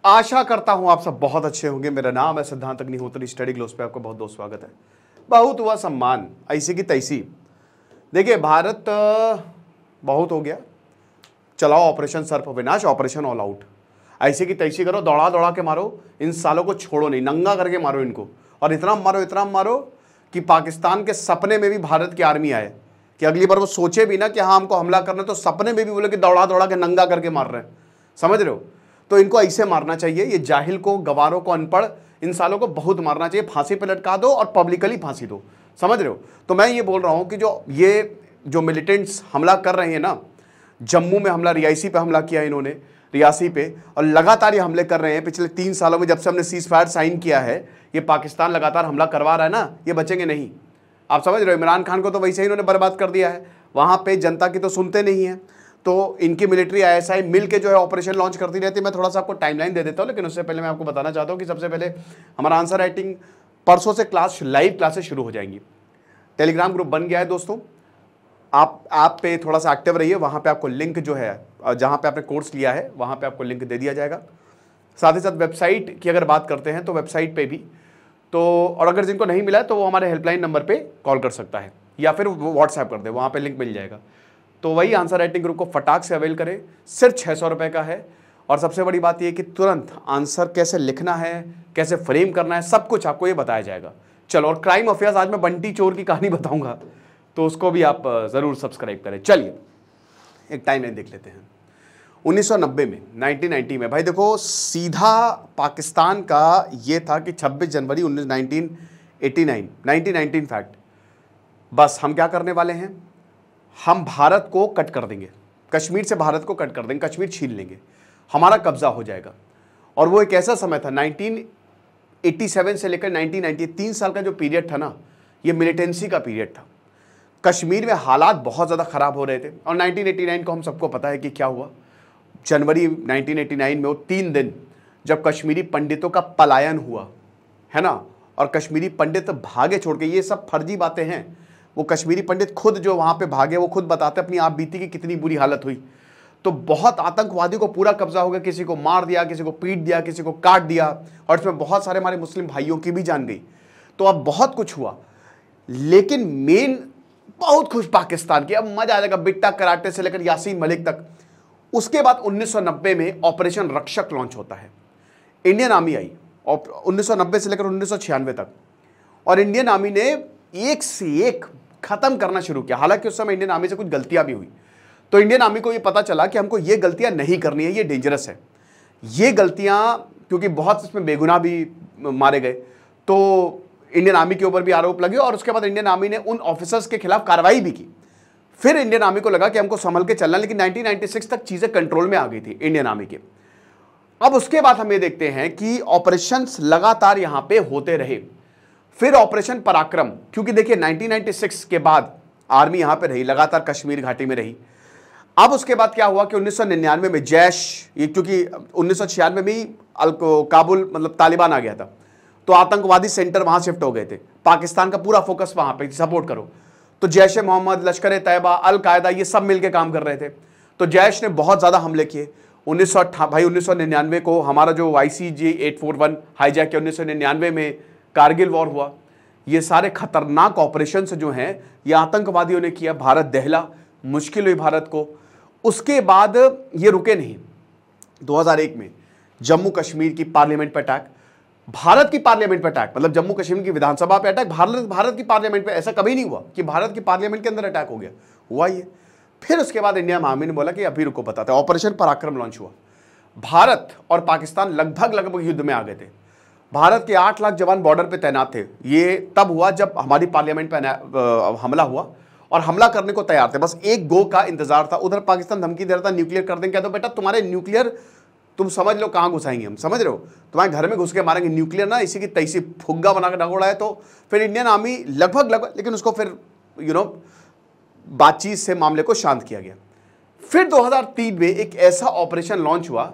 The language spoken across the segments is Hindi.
आशा करता हूं आप सब बहुत अच्छे होंगे। मेरा नाम है सिद्धांत अग्निहोत्री। स्टडी ग्लोस पे आपका बहुत बहुत स्वागत है। बहुत हुआ सम्मान, ऐसी की तैसी। देखिए, भारत बहुत हो गया, चलाओ ऑपरेशन सर्प विनाश, ऑपरेशन ऑल आउट। ऐसी की तैसी करो, दौड़ा दौड़ा के मारो, इन सालों को छोड़ो नहीं, नंगा करके मारो इनको। और इतना मारो कि पाकिस्तान के सपने में भी भारत की आर्मी आए, कि अगली बार वो सोचे भी ना कि हाँ हमको हमला करना, तो सपने में भी बोले कि दौड़ा दौड़ा के नंगा करके मार रहे हैं। समझ रहे हो? तो इनको ऐसे मारना चाहिए। ये जाहिल को, गवारों को, अनपढ़ इन सालों को बहुत मारना चाहिए। फांसी पे लटका दो और पब्लिकली फांसी दो। समझ रहे हो? तो मैं ये बोल रहा हूं कि जो मिलिटेंट्स हमला कर रहे हैं ना, जम्मू में हमला, रियासी पे हमला किया इन्होंने, रियासी पे, और लगातार ये हमले कर रहे हैं पिछले 3 सालों में। जब से हमने सीज फायर साइन किया है, ये पाकिस्तान लगातार हमला करवा रहा है ना, ये बचेंगे नहीं। आप समझ रहे हो? इमरान खान को तो वैसे ही इन्होंने बर्बाद कर दिया है। वहां पे जनता की तो सुनते नहीं है, तो इनकी मिलिट्री आईएसआई मिल के जो है ऑपरेशन लॉन्च करती रहती है। मैं थोड़ा सा आपको टाइमलाइन दे देता हूँ, लेकिन उससे पहले मैं आपको बताना चाहता हूँ कि सबसे पहले हमारा आंसर राइटिंग परसों से लाइव क्लासेस शुरू हो जाएंगी। टेलीग्राम ग्रुप बन गया है दोस्तों, आप पे थोड़ा सा एक्टिव रहिए। वहाँ पे आपको लिंक जो है, जहाँ पे आपने कोर्स लिया है वहाँ पे आपको लिंक दे दिया जाएगा। साथ ही साथ वेबसाइट की अगर बात करते हैं तो वेबसाइट पे भी तो, और अगर जिनको नहीं मिला है तो वो हमारे हेल्पलाइन नंबर पे कॉल कर सकता है, या फिर वो व्हाट्सएप कर दे, वहाँ पे लिंक मिल जाएगा। तो वही आंसर राइटिंग ग्रुप को फटाक से अवेल करें। सिर्फ 600 रुपये का है। और सबसे बड़ी बात यह कि तुरंत आंसर कैसे लिखना है, कैसे फ्रेम करना है, सब कुछ आपको ये बताया जाएगा। चलो, और क्राइम अफेयर्स आज मैं बंटी चोर की कहानी बताऊंगा, तो उसको भी आप ज़रूर सब्सक्राइब करें। चलिए एक टाइमलाइन देख लेते हैं। 1990 में, 1990 में, भाई देखो, सीधा पाकिस्तान का ये था कि 26 जनवरी 1989 फैक्ट। बस हम क्या करने वाले हैं, हम भारत को कट कर देंगे, कश्मीर से भारत को कट कर देंगे, कश्मीर छीन लेंगे, हमारा कब्जा हो जाएगा। और वो एक ऐसा समय था, 1987 से लेकर 1990, 3 साल का जो पीरियड था ना, ये मिलिटेंसी का पीरियड था। कश्मीर में हालात बहुत ज़्यादा ख़राब हो रहे थे। और 1989 को हम सबको पता है कि क्या हुआ। जनवरी 1989 में वो 3 दिन जब कश्मीरी पंडितों का पलायन हुआ है ना, और कश्मीरी पंडित भागे छोड़ के, ये सब फर्जी बातें हैं। वो कश्मीरी पंडित खुद जो वहाँ पे भागे, वो खुद बताते अपनी आप बीती की कितनी बुरी हालत हुई। तो बहुत आतंकवादियों को पूरा कब्जा हो गया, किसी को मार दिया, किसी को पीट दिया, किसी को काट दिया, और इसमें बहुत सारे हमारे मुस्लिम भाइयों की भी जान गई। तो अब बहुत कुछ हुआ, लेकिन मेन बहुत खुश पाकिस्तान की, अब मजा आ जाएगा, बिट्टा कराटे से लेकर यासीन मलिक तक। उसके बाद 1990 में ऑपरेशन रक्षक लॉन्च होता है। इंडियन आर्मी आई 1990 से लेकर 1996 तक, और इंडियन आर्मी ने एक से एक खत्म करना शुरू किया। हालांकि उस समय इंडियन आर्मी से कुछ गलतियां भी हुई, तो इंडियन आर्मी को ये पता चला कि हमको ये गलतियां नहीं करनी है, ये डेंजरस है। ये गलतियां, क्योंकि बहुत इसमें बेगुनाह भी मारे गए, तो इंडियन आर्मी के ऊपर भी आरोप लगे। और उसके बाद इंडियन आर्मी ने उन ऑफिसर्स के खिलाफ कार्रवाई भी की। फिर इंडियन आर्मी को लगा कि हमको संभल के चलना, लेकिन 1996 तक चीजें कंट्रोल में आ गई थी इंडियन आर्मी के। अब उसके बाद हम ये देखते हैं कि ऑपरेशंस लगातार यहां पे होते रहे। फिर ऑपरेशन पराक्रम, क्योंकि देखिए 1996 के बाद आर्मी यहां पे रही, लगातार कश्मीर घाटी में रही। अब उसके बाद क्या हुआ कि 1999 में जैश, ये क्योंकि 1996 में ही काबुल मतलब तालिबान आ गया था, तो आतंकवादी सेंटर वहां शिफ्ट हो गए थे। पाकिस्तान का पूरा फोकस वहां पे, सपोर्ट करो। तो जैश ए मोहम्मद, लश्कर ए तैयबा, अल कायदा, ये सब मिलकर काम कर रहे थे। तो जैश ने बहुत ज्यादा हमले किए। 1999 को हमारा जो ICJ 841 हाईजैक किया, 1999 में कारगिल वॉर हुआ। ये सारे खतरनाक ऑपरेशन जो हैं, ये आतंकवादियों ने किया। भारत दहला, मुश्किल हुई भारत को। उसके बाद ये रुके नहीं। 2001 में जम्मू कश्मीर की पार्लियामेंट पर अटैक, भारत की पार्लियामेंट पे अटैक, मतलब जम्मू कश्मीर की विधानसभा पे अटैक, भारत की पार्लियामेंट पे। ऐसा कभी नहीं हुआ कि भारत की पार्लियामेंट के अंदर अटैक हो गया, हुआ ये। फिर उसके बाद इंडियन आर्मी ने बोला कि अभी रुको, बताते हैं। ऑपरेशन पराक्रम लॉन्च हुआ। भारत और पाकिस्तान लगभग युद्ध में आ गए थे। भारत के 8 लाख जवान बॉर्डर पे तैनात थे। ये तब हुआ जब हमारी पार्लियामेंट पे हमला हुआ, और हमला करने को तैयार थे, बस एक गो का इंतजार था। उधर पाकिस्तान धमकी दे रहा था, न्यूक्लियर कर देंगे। तो बेटा तुम्हारे न्यूक्लियर तुम समझ लो कहां घुसाएंगे हम, समझ रहे हो? तुम्हारे घर में घुस के मारेंगे न्यूक्लियर ना, इसी की तैसी फुग्गा बना के ढकोड़ा है। तो फिर इंडियन आर्मी लगभग, लेकिन उसको फिर बातचीत से मामले को शांत किया गया। फिर 2003 में एक ऐसा ऑपरेशन लॉन्च हुआ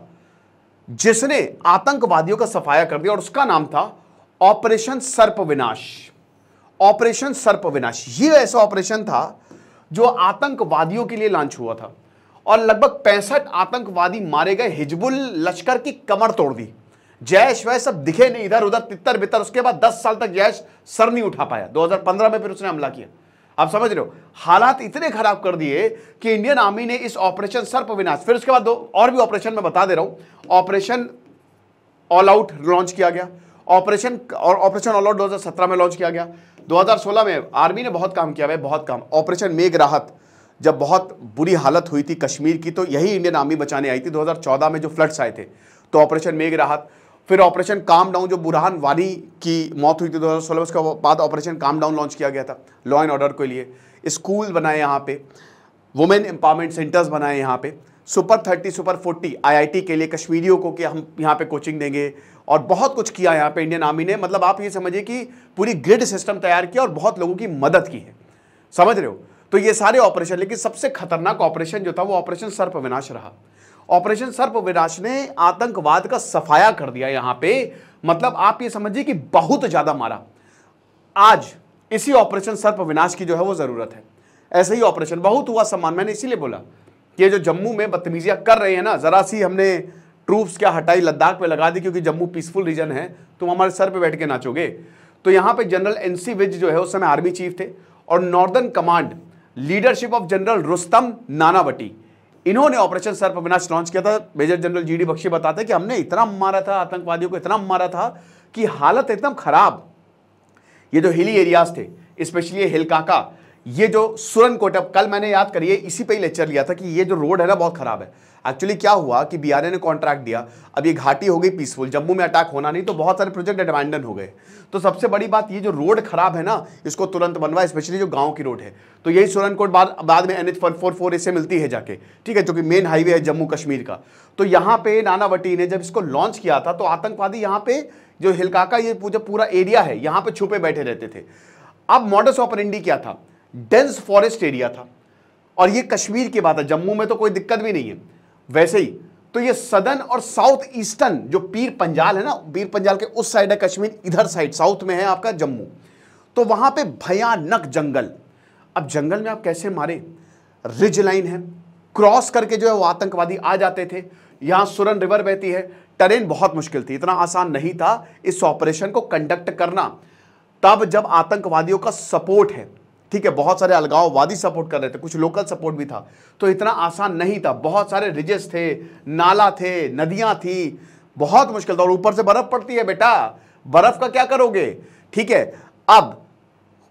जिसने आतंकवादियों का सफाया कर दिया, और उसका नाम था ऑपरेशन सर्प विनाश। ऑपरेशन सर्प विनाश ये ऐसा ऑपरेशन था जो आतंकवादियों के लिए लॉन्च हुआ था। और लगभग 65 आतंकवादी मारे गए। हिजबुल लश्कर की कमर तोड़ दी। जैश वह सब दिखे नहीं, इधर उधर तितर बितर। उसके बाद 10 साल तक जैश सर नहीं उठा पाया। 2015 में फिर उसने हमला किया। आप समझ रहे हो, हालात इतने खराब कर दिए कि इंडियन आर्मी ने इस ऑपरेशन सर्पविनाश, फिर उसके बाद 2 और भी ऑपरेशन मैं बता दे रहा हूं। ऑपरेशन ऑल आउट लॉन्च किया गया। ऑपरेशन ऑल आउट 2017 में लॉन्च किया गया। 2016 में आर्मी ने बहुत काम किया भाई, बहुत काम। ऑपरेशन मेघ राहत, जब बहुत बुरी हालत हुई थी कश्मीर की, तो यही इंडियन आर्मी बचाने आई थी। 2014 में जो फ्लड्स आए थे, तो ऑपरेशन मेघ राहत। फिर ऑपरेशन काम डाउन, जो बुरहान वानी की मौत हुई थी 2016, उसके बाद ऑपरेशन काम डाउन लॉन्च किया गया था लॉ एंड ऑर्डर के लिए। स्कूल बनाए यहाँ पे, वुमेन एम्पावरमेंट सेंटर्स बनाए यहाँ पे, सुपर 30 सुपर 40 IIT के लिए कश्मीरियों को कि हम यहाँ पे कोचिंग देंगे, और बहुत कुछ किया यहाँ पे इंडियन आर्मी ने। मतलब आप ये समझिए कि पूरी ग्रिड सिस्टम तैयार किया और बहुत लोगों की मदद की है। समझ रहे हो, तो ये सारे ऑपरेशन, लेकिन सबसे खतरनाक ऑपरेशन जो था वो ऑपरेशन सर्पविनाश रहा। ऑपरेशन सर्पविनाश ने आतंकवाद का सफाया कर दिया यहाँ पे। मतलब आप ये समझिए कि बहुत ज्यादा मारा। आज इसी ऑपरेशन सर्पविनाश की जो है वो जरूरत है। ऐसे ही ऑपरेशन बहुत हुआ सम्मान, मैंने इसीलिए बोला कि ये जो जम्मू में बदतमीजियां कर रहे हैं ना, जरा सी हमने ट्रूप्स क्या हटाई, लद्दाख पे लगा दी, क्योंकि जम्मू पीसफुल रीजन है, तुम हमारे सर पे बैठ के नाचोगे। तो यहाँ पे जनरल NC विज जो है उस समय आर्मी चीफ थे, और northern command leadership of general Rustam Nanavati, इन्होंने ऑपरेशन सर्पविनाश लॉन्च किया था। मेजर जनरल GD बख्शी बताते हैं कि हमने इतना मारा था आतंकवादियों को, इतना मारा था कि हालत एकदम खराब। ये जो हिली एरियाज थे, स्पेशली हिलकाका, ये जो सुरनकोट, अब कल मैंने याद करिए इसी पे ही लेक्चर लिया था कि ये जो रोड है ना बहुत खराब है। एक्चुअली क्या हुआ कि BRA ने कॉन्ट्रैक्ट दिया, अब ये घाटी हो गई पीसफुल, जम्मू में अटैक होना नहीं, तो बहुत सारे प्रोजेक्ट अबैंडन हो गए। तो सबसे बड़ी बात, ये जो रोड खराब है ना, इसको तुरंत बनवाए, स्पेशली जो गांव की रोड है। तो यही सुरनकोट बाद में NH 144 से मिलती है जाके, ठीक है, जो कि मेन हाईवे है जम्मू कश्मीर का। तो यहाँ पे नानावटी ने जब इसको लॉन्च किया था, तो आतंकवादी यहाँ पे जो हिलकाका, ये पूरा एरिया है, यहाँ पे छुपे बैठे रहते थे। अब मॉडस ऑपरेंडी क्या था, डेंस फॉरेस्ट एरिया था, और ये कश्मीर की बात है, जम्मू में तो कोई दिक्कत भी नहीं है वैसे ही। तो ये सदर्न और साउथ ईस्टर्न जो पीर पंजाल है ना, पीर पंजाल के उस साइड है कश्मीर, इधर साइड साउथ में है आपका जम्मू। तो वहां पे भयानक जंगल। अब जंगल में आप कैसे मारे, रिज लाइन है, क्रॉस करके जो है वो आतंकवादी आ जाते थे। यहां सुरन रिवर बहती है, टेरेन बहुत मुश्किल थी, इतना आसान नहीं था इस ऑपरेशन को कंडक्ट करना। तब जब आतंकवादियों का सपोर्ट है, ठीक है, बहुत सारे अलगाववादी सपोर्ट कर रहे थे, कुछ लोकल सपोर्ट भी था, तो इतना आसान नहीं था। बहुत सारे रिजेस थे, नाला थे, नदियां थी, बहुत मुश्किल था। और ऊपर से बर्फ पड़ती है बेटा, बर्फ का क्या करोगे, ठीक है। अब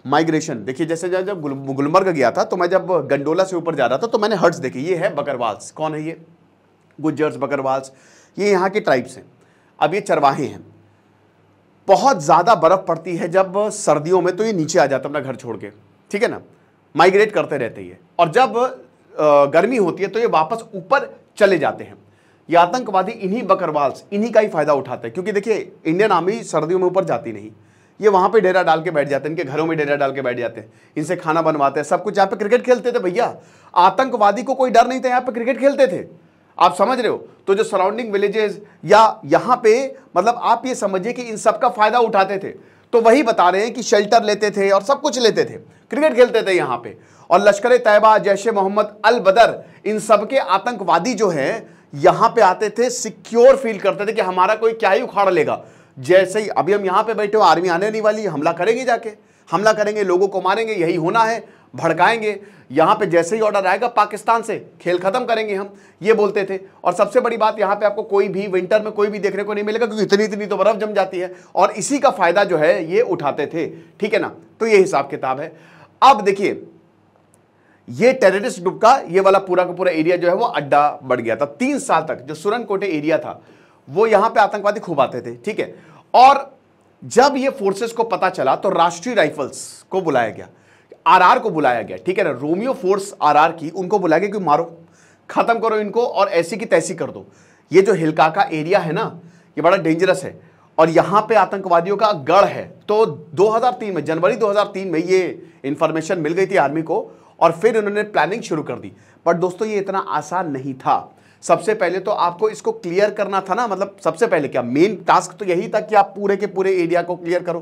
माइग्रेशन देखिए, जैसे जब गुलमर्ग गया था, तो मैं जब गंडोला से ऊपर जा रहा था, तो मैंने हट्स देखे। ये है बकरवाल्स, कौन है ये, गुज्जर्स बकरवाल्स, ये यहाँ के ट्राइब्स हैं। अब ये चरवाहे हैं। बहुत ज्यादा बर्फ पड़ती है जब सर्दियों में, तो ये नीचे आ जाता है अपना घर छोड़ के, ठीक है ना, माइग्रेट करते रहते हैं। और जब गर्मी होती है तो ये वापस ऊपर चले जाते हैं। ये आतंकवादी इन्हीं बकरवाल्स, इन्हीं का ही फायदा उठाते हैं, क्योंकि देखिए इंडियन आर्मी सर्दियों में ऊपर जाती नहीं, ये वहां पे डेरा डाल के बैठ जाते हैं, इनके घरों में डेरा डाल के बैठ जाते हैं, इनसे खाना बनवाते हैं, सब कुछ। यहाँ पे क्रिकेट खेलते थे भैया, आतंकवादी को कोई डर नहीं था, यहाँ पे क्रिकेट खेलते थे। आप समझ रहे हो, तो जो सराउंडिंग विलेजेस या यहाँ पे, मतलब आप ये समझिए कि इन सब का फायदा उठाते थे। तो वही बता रहे हैं कि शेल्टर लेते थे और सब कुछ लेते थे, क्रिकेट खेलते थे यहाँ पे। और लश्कर तैयबा, जैश ए मोहम्मद, अल बदर, इन सब के आतंकवादी जो हैं यहाँ पे आते थे, सिक्योर फील करते थे कि हमारा कोई क्या ही उखाड़ लेगा। जैसे ही अभी हम यहाँ पे बैठे हो, आर्मी आने नहीं वाली, हमला करेंगे, जाके हमला करेंगे, लोगों को मारेंगे, यही होना है, भड़काएंगे। यहाँ पे जैसे ही ऑर्डर आएगा पाकिस्तान से, खेल खत्म करेंगे हम, ये बोलते थे। और सबसे बड़ी बात, यहाँ पे आपको कोई भी विंटर में कोई भी देखने को नहीं मिलेगा, क्योंकि इतनी इतनी तो बर्फ जम जाती है, और इसी का फायदा जो है ये उठाते थे, ठीक है ना। तो ये हिसाब किताब है। अब देखिए, ये टेररिस्ट ग्रुप का ये वाला पूरा का पूरा एरिया जो है वो अड्डा बढ़ गया था। 3 साल तक जो सुरनकोटे एरिया था, वो यहाँ पे आतंकवादी खूब आते थे, ठीक है। और जब ये फोर्सेस को पता चला, तो राष्ट्रीय राइफल्स को बुलाया गया, RR को बुलाया गया, ठीक है ना, रोमियो फोर्स RR की, उनको बुलाया गया कि मारो, खत्म करो इनको और ऐसी की तैसी कर दो। ये जो हिलकाका एरिया है ना, ये बड़ा डेंजरस है, और यहाँ पे आतंकवादियों का गढ़ है। तो 2003 में, जनवरी 2003 में ये इंफॉर्मेशन मिल गई थी आर्मी को, और फिर उन्होंने प्लानिंग शुरू कर दी। पर दोस्तों ये इतना आसान नहीं था। सबसे पहले तो आपको इसको क्लियर करना था ना, मतलब सबसे पहले क्या मेन टास्क तो यही था कि आप पूरे के पूरे एरिया को क्लियर करो,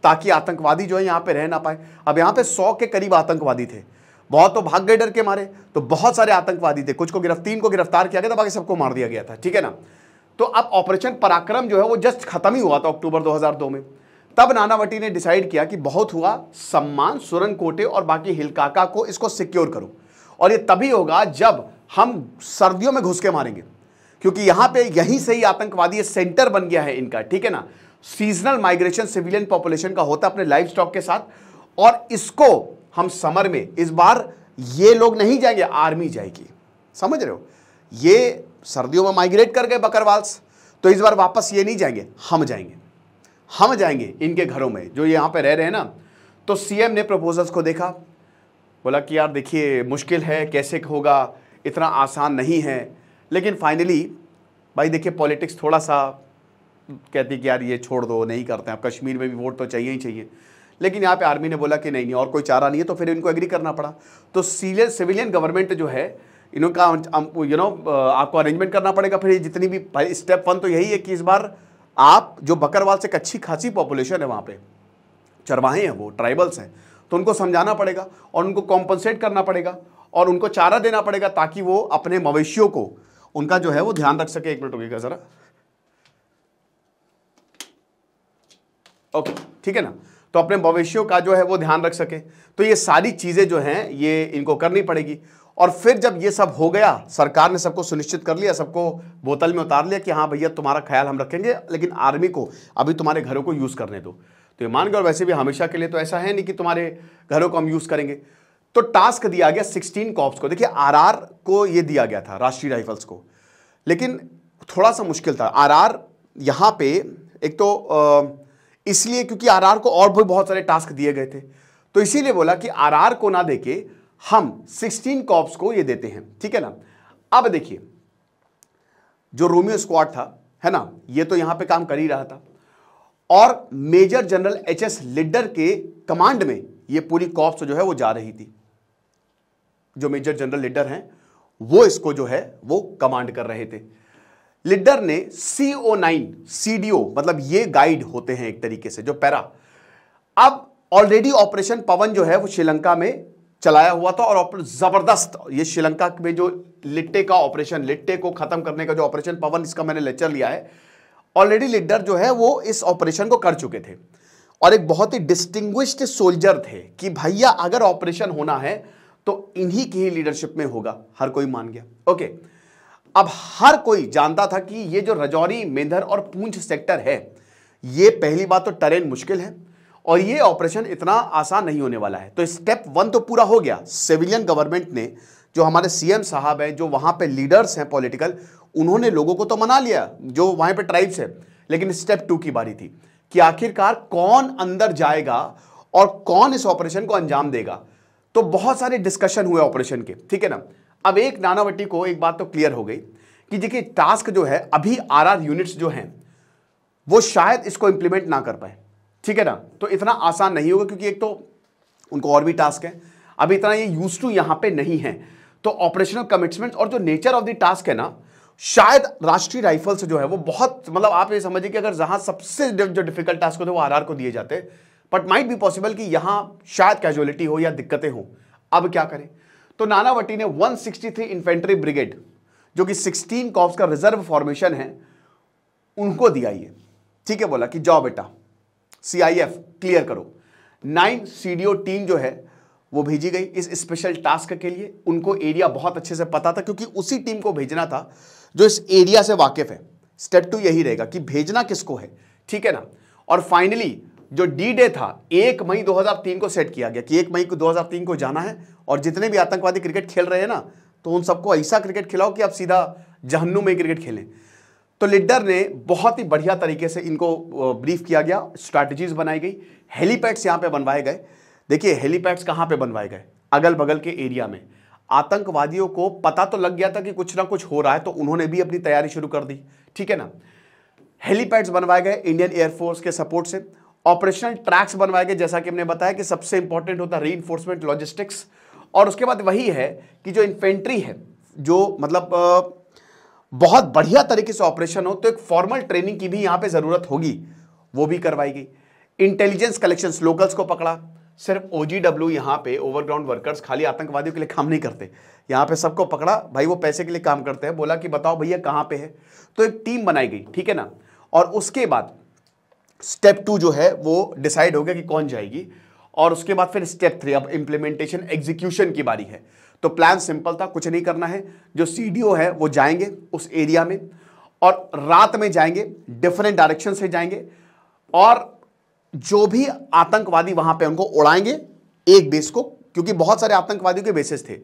ताकि आतंकवादी जो है यहाँ पे रह ना पाए। अब यहाँ पे 100 के करीब आतंकवादी थे, बहुत तो भाग गए डर के मारे। तो बहुत सारे आतंकवादी थे, कुछ को 3 को गिरफ्तार किया गया था, बाकी सबको मार दिया गया था, ठीक है ना। तो अब ऑपरेशन पराक्रम जो है वो जस्ट खत्म ही हुआ था अक्टूबर 2002 में। तब नानावटी ने डिसाइड किया कि बहुत हुआ, सम्मान, सुरनकोटे और बाकी हिलकाका को इसको सिक्योर करो, और ये तभी होगा जब हम सर्दियों में घुस के मारेंगे, क्योंकि यहां पे यहीं से ही आतंकवादी सेंटर बन गया है इनका, ठीक है ना। सीजनल माइग्रेशन सिविलियन पॉपुलेशन का होता है अपने लाइफ स्टॉक के साथ, और इसको हम समर में, इस बार ये लोग नहीं जाएंगे, आर्मी जाएगी, समझ रहे हो। ये सर्दियों में माइग्रेट कर गए बकरवाल्स, तो इस बार वापस ये नहीं जाएंगे, हम जाएंगे इनके घरों में जो यहां पे रह रहे हैं ना। तो सीएम ने प्रपोजल्स को देखा, बोला कि यार देखिए मुश्किल है, कैसे होगा, इतना आसान नहीं है। लेकिन फाइनली भाई देखिए पॉलिटिक्स थोड़ा सा कहती कि यार ये छोड़ दो, नहीं करते हैं, अब कश्मीर में भी वोट तो चाहिए ही चाहिए। लेकिन यहाँ पे आर्मी ने बोला कि नहीं और कोई चारा नहीं है, तो फिर इनको एग्री करना पड़ा। तो सिविलियन गवर्नमेंट जो है इनका आपको अरेंजमेंट करना पड़ेगा। फिर जितनी भी भाई स्टेप 1 तो यही है कि इस बार आप जो बकरवाल से अच्छी खासी पॉपुलेशन है, वहाँ पे चरवाहे हैं, वो ट्राइबल्स हैं, तो उनको समझाना पड़ेगा और उनको कॉम्पनसेट करना पड़ेगा और उनको चारा देना पड़ेगा, ताकि वो अपने मवेशियों को उनका जो है वो ध्यान रख सके। 1 मिनट रुकिएगा जरा, ओके, ठीक है ना। तो अपने मवेशियों का जो है वो ध्यान रख सके। तो ये सारी चीजें जो हैं ये इनको करनी पड़ेगी। और फिर जब ये सब हो गया, सरकार ने सबको सुनिश्चित कर लिया, सबको बोतल में उतार लिया कि हाँ भैया तुम्हारा ख्याल हम रखेंगे, लेकिन आर्मी को अभी तुम्हारे घरों को यूज करने दो। तो ये मान गए, और वैसे भी हमेशा के लिए तो ऐसा है नहीं कि तुम्हारे घरों को हम यूज करेंगे। तो टास्क दिया गया 16 कॉर्प्स को। देखिए आरआर को ये दिया गया था, राष्ट्रीय राइफल्स को, लेकिन थोड़ा सा मुश्किल था। आरआर यहां पे एक तो इसलिए क्योंकि आरआर को और भी बहुत सारे टास्क दिए गए थे, तो इसीलिए बोला कि आरआर को ना देके हम 16 कॉर्प्स को ये देते हैं, ठीक है ना। अब देखिए जो रोमियो स्क्वाड था, है ना, ये तो यहां पे काम कर ही रहा था, और मेजर जनरल एचएस लिडर के कमांड में ये पूरी कॉर्प्स जो है वो जा रही थी। जो मेजर जनरल लिडर हैं वो इसको जो है वो कमांड कर रहे थे। लिडर ने CO9 CDO, मतलब ये गाइड होते हैं एक तरीके से जो पैरा, अब ऑलरेडी ऑपरेशन पवन जो है वो श्रीलंका में चलाया हुआ था, और जबरदस्त ये श्रीलंका में जो लिट्टे का ऑपरेशन, लिट्टे को खत्म करने का जो ऑपरेशन पवन, इसका मैंने लेक्चर लिया है, ऑलरेडी लीडर जो है वो इस ऑपरेशन को कर चुके थे, और एक बहुत ही डिस्टिंग्विश्ड सोल्जर थे कि भैया अगर ऑपरेशन होना है तो इन्हीं की ही लीडरशिप में होगा। हर कोई मान गया, ओके। अब हर कोई जानता था कि ये जो राजौरी, मेंढर और पूंछ सेक्टर है, ये पहली बात तो टेरेन मुश्किल है, और ये ऑपरेशन इतना आसान नहीं होने वाला है। तो स्टेप 1 तो पूरा हो गया। सिविलियन गवर्नमेंट ने, जो हमारे सीएम साहब हैं, जो वहां पे लीडर्स हैं पॉलिटिकल, उन्होंने लोगों को तो मना लिया जो वहां पे ट्राइब्स है। लेकिन स्टेप 2 की बारी थी कि आखिरकार कौन अंदर जाएगा और कौन इस ऑपरेशन को अंजाम देगा। तो बहुत सारे डिस्कशन हुए ऑपरेशन के, ठीक है ना। अब एक नानावटी को एक बात तो क्लियर हो गई कि देखिए टास्क जो है, अभी आरआर यूनिट्स जो हैं वो शायद इसको इंप्लीमेंट ना कर पाए, ठीक है ना। तो इतना आसान नहीं होगा, क्योंकि एक तो उनको और भी टास्क है, अभी इतना ये यूज टू यहां पे नहीं है। तो ऑपरेशनल कमिटमेंट और जो नेचर ऑफ द टास्क है ना, शायद राष्ट्रीय राइफल्स जो है वो बहुत, मतलब आप ये समझिए कि अगर जहां सबसे जो डिफिकल्ट टास्क होते वो आरआर को दिए जाते, बट माइट बी पॉसिबल कि यहां शायद कैजुअलिटी हो या दिक्कतें हो। अब क्या करें, तो नानावटी ने 163 इन्फेंट्री ब्रिगेड, जो कि 16 कॉर्प्स का रिजर्व फॉर्मेशन है, उनको दिया ये, ठीक है। बोला कि जाओ बेटा CIF क्लियर करो। 9 CDO टीम जो है वो भेजी गई इस स्पेशल टास्क के लिए। उनको एरिया बहुत अच्छे से पता था, क्योंकि उसी टीम को भेजना था जो इस एरिया से वाकिफ है। स्टेप 2 यही रहेगा कि भेजना किसको है, ठीक है ना। और फाइनली जो D-Day था 1 मई 2003 को सेट किया गया कि 1 मई को 2003 को जाना है, और जितने भी आतंकवादी क्रिकेट खेल रहे हैं ना, तो उन सबको ऐसा क्रिकेट खिलाओ कि आप सीधा जहन्नुम में क्रिकेट खेलें। तो लीडर ने बहुत ही बढ़िया तरीके से इनको ब्रीफ किया गया, स्ट्रैटेजीज बनाई गई, हेलीपैड्स यहां पे बनवाए गए। देखिए हेलीपैड्स कहां पे बनवाए गए, अगल बगल के एरिया में। आतंकवादियों को पता तो लग गया था कि कुछ ना कुछ हो रहा है, तो उन्होंने भी अपनी तैयारी शुरू कर दी, ठीक है ना। हेलीपैड्स बनवाए गए इंडियन एयरफोर्स के सपोर्ट से। ऑपरेशनल ट्रैक्स बनवाए गए, जैसा कि हमने बताया कि सबसे इंपॉर्टेंट होता है रीइंफोर्समेंट, लॉजिस्टिक्स। और उसके बाद वही है कि जो इन्फेंट्री है, जो मतलब बहुत बढ़िया तरीके से ऑपरेशन हो, तो एक फॉर्मल ट्रेनिंग की भी यहां पे जरूरत होगी, वो भी करवाई गई। इंटेलिजेंस कलेक्शंस, लोकल्स को पकड़ा, सिर्फ OGW यहाँ पे ओवरग्राउंड वर्कर्स खाली आतंकवादियों के लिए काम नहीं करते, यहाँ पे सबको पकड़ा भाई, वो पैसे के लिए काम करते हैं। बोला कि बताओ भैया कहाँ पे है, तो एक टीम बनाई गई, ठीक है ना। और उसके बाद स्टेप 2 जो है वो डिसाइड हो गया कि कौन जाएगी, और उसके बाद फिर स्टेप 3, अब इंप्लीमेंटेशन एग्जीक्यूशन की बारी है। तो प्लान सिंपल था, कुछ नहीं करना है, जो CDO है वो जाएंगे उस एरिया में और रात में जाएंगे, डिफरेंट डायरेक्शन से जाएंगे और जो भी आतंकवादी वहां पे उनको उड़ाएंगे एक बेस को, क्योंकि बहुत सारे आतंकवादियों के बेसेस थे।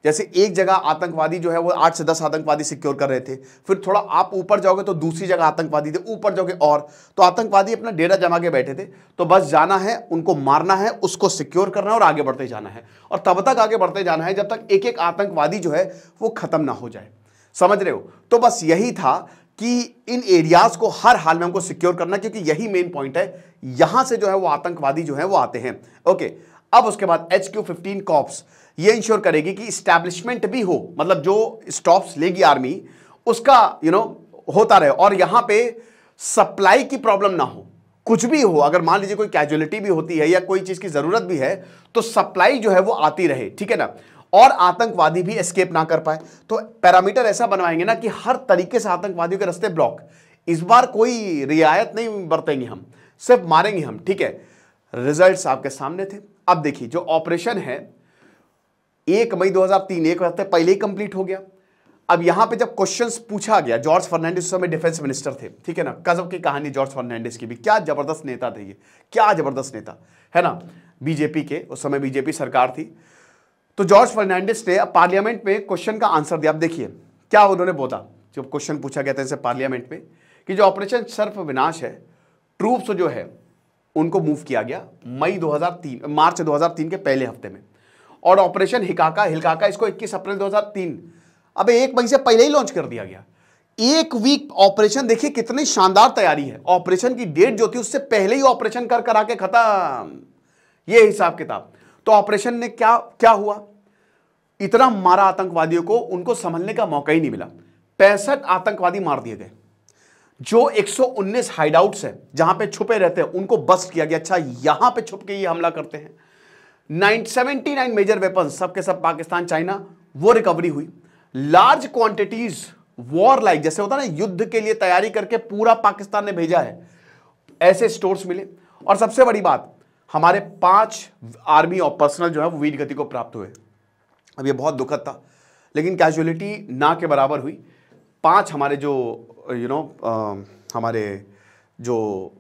जैसे एक जगह आतंकवादी जो है वो 8 से 10 आतंकवादी सिक्योर कर रहे थे, फिर थोड़ा आप ऊपर जाओगे तो दूसरी जगह आतंकवादी थे, ऊपर जाओगे और, तो आतंकवादी अपना डेरा जमा के बैठे थे। तो बस जाना है, उनको मारना है, उसको सिक्योर करना है और आगे बढ़ते जाना है, और तब तक आगे बढ़ते जाना है जब तक एक एक आतंकवादी जो है वो खत्म ना हो जाए। समझ रहे हो? तो बस यही था कि इन एरियाज को हर हाल में हमको सिक्योर करना, क्योंकि यही मेन पॉइंट है, यहां से जो है वो आतंकवादी जो है वो आते हैं। ओके, अब उसके बाद HQ-15 कॉर्प्स ये इंश्योर करेगी कि इस्टेब्लिशमेंट भी हो, मतलब जो स्टॉप्स लेगी आर्मी उसका होता रहे, और यहां पे सप्लाई की प्रॉब्लम ना हो। कुछ भी हो, अगर मान लीजिए कोई कैजुअलिटी भी होती है या कोई चीज की जरूरत भी है, तो सप्लाई जो है वो आती रहे, ठीक है ना, और आतंकवादी भी एस्केप ना कर पाए। तो पैरामीटर ऐसा बनवाएंगे ना कि हर तरीके से आतंकवादियों के रास्ते ब्लॉक। इस बार कोई रियायत नहीं बरतेंगे हम, सिर्फ मारेंगे हम, ठीक है। रिजल्ट्स आपके सामने थे। अब देखिए, जो ऑपरेशन है 1 मई 2003, एक हफ्ते पहले ही कंप्लीट हो गया। अब यहां पे जब क्वेश्चंस पूछा गया, जॉर्ज फर्नांडिस उस समय डिफेंस मिनिस्टर थे, ठीक है ना। गजब की कहानी जॉर्ज फर्नांडिस की भी, क्या जबरदस्त नेता थे ये, क्या जबरदस्त नेता है ना, बीजेपी के, उस समय बीजेपी सरकार थी। तो जॉर्ज फर्नांडिस ने पार्लियामेंट में क्वेश्चन का आंसर दिया। अब देखिए क्या उन्होंने बोला जब क्वेश्चन पूछा गया था इनसे पार्लियामेंट में, कि जो ऑपरेशन सर्प विनाश है, ट्रूप्स जो है उनको मूव किया गया मार्च 2003 के पहले हफ्ते में, और ऑपरेशन हिलकाका इसको 21 अप्रैल 2003, अब 1 मई से पहले ही लॉन्च कर दिया गया। 1 वीक ऑपरेशन, देखिए कितनी शानदार तैयारी है। ऑपरेशन की डेट जो थी उससे पहले ही ऑपरेशन कर आके खत्म, ये हिसाब किताब। तो ऑपरेशन ने क्या हुआ, इतना मारा आतंकवादियों को, उनको संभलने का मौका ही नहीं मिला। 65 आतंकवादी मार दिए गए। जो 119 हाइडआउट्स है जहां पे छुपे रहते हैं उनको बस्ट किया गया, अच्छा यहां पे छुप के ये हमला करते हैं। 79 मेजर वेपन्स, सबके सब पाकिस्तान चाइना, वो रिकवरी हुई। लार्ज क्वांटिटीज वॉर लाइक, जैसे होता है ना युद्ध के लिए तैयारी करके पूरा पाकिस्तान ने भेजा है, ऐसे स्टोर्स मिले। और सबसे बड़ी बात, हमारे 5 आर्मी और पर्सनल जो है वो वीर गति को प्राप्त हुए। अब ये बहुत दुखद था, लेकिन कैजुअलिटी ना के बराबर हुई। 5 हमारे जो हमारे जो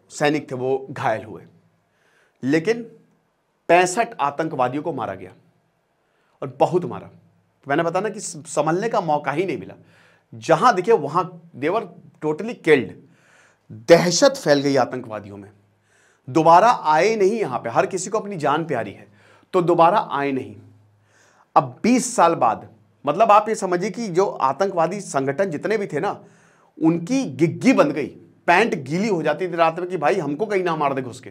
सैनिक थे वो घायल हुए, लेकिन 65 आतंकवादियों को मारा गया, और बहुत मारा। मैंने बताया ना कि संभलने का मौका ही नहीं मिला। जहां दिखे वहां देवर टोटली किल्ड। दहशत फैल गई आतंकवादियों में, दोबारा आए नहीं। यहां पे हर किसी को अपनी जान प्यारी है, तो दोबारा आए नहीं। अब 20 साल बाद, मतलब आप ये समझिए कि जो आतंकवादी संगठन जितने भी थे ना, उनकी गिग्गी बन गई, पैंट गीली हो जाती थी रात में कि भाई हमको कहीं ना मार दे घुस के।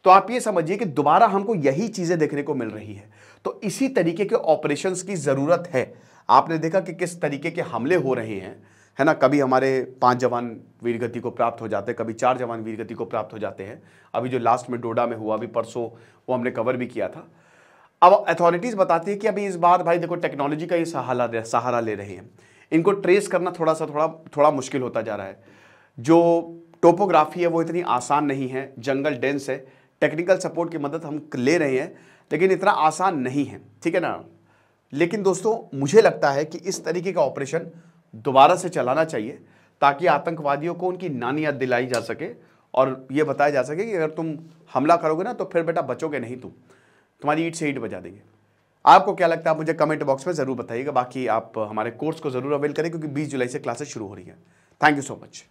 तो आप ये समझिए कि दोबारा हमको यही चीजें देखने को मिल रही है। तो इसी तरीके के ऑपरेशंस की जरूरत है। आपने देखा कि किस तरीके के हमले हो रहे हैं, है ना। कभी हमारे 5 जवान वीरगति को प्राप्त हो जाते हैं, कभी 4 जवान वीरगति को प्राप्त हो जाते हैं। अभी जो लास्ट में डोडा में हुआ, अभी परसों, वो हमने कवर भी किया था। अब अथॉरिटीज बताती है कि अभी इस बार भाई देखो टेक्नोलॉजी का ही सहारा ले रहे हैं। इनको ट्रेस करना थोड़ा मुश्किल होता जा रहा है। जो टोपोग्राफी है वो इतनी आसान नहीं है, जंगल डेंस है। टेक्निकल सपोर्ट की मदद हम ले रहे हैं, लेकिन इतना आसान नहीं है, ठीक है ना। लेकिन दोस्तों मुझे लगता है कि इस तरीके का ऑपरेशन दोबारा से चलाना चाहिए, ताकि आतंकवादियों को उनकी नानी याद दिलाई जा सके, और ये बताया जा सके कि अगर तुम हमला करोगे ना तो फिर बेटा बचोगे नहीं, तुम्हारी ईंट से ईंट बजा देंगे। आपको क्या लगता है, आप मुझे कमेंट बॉक्स में जरूर बताइएगा। बाकी आप हमारे कोर्स को जरूर अवेल करें, क्योंकि 20 जुलाई से क्लासेस शुरू हो रही है। Thank you so much.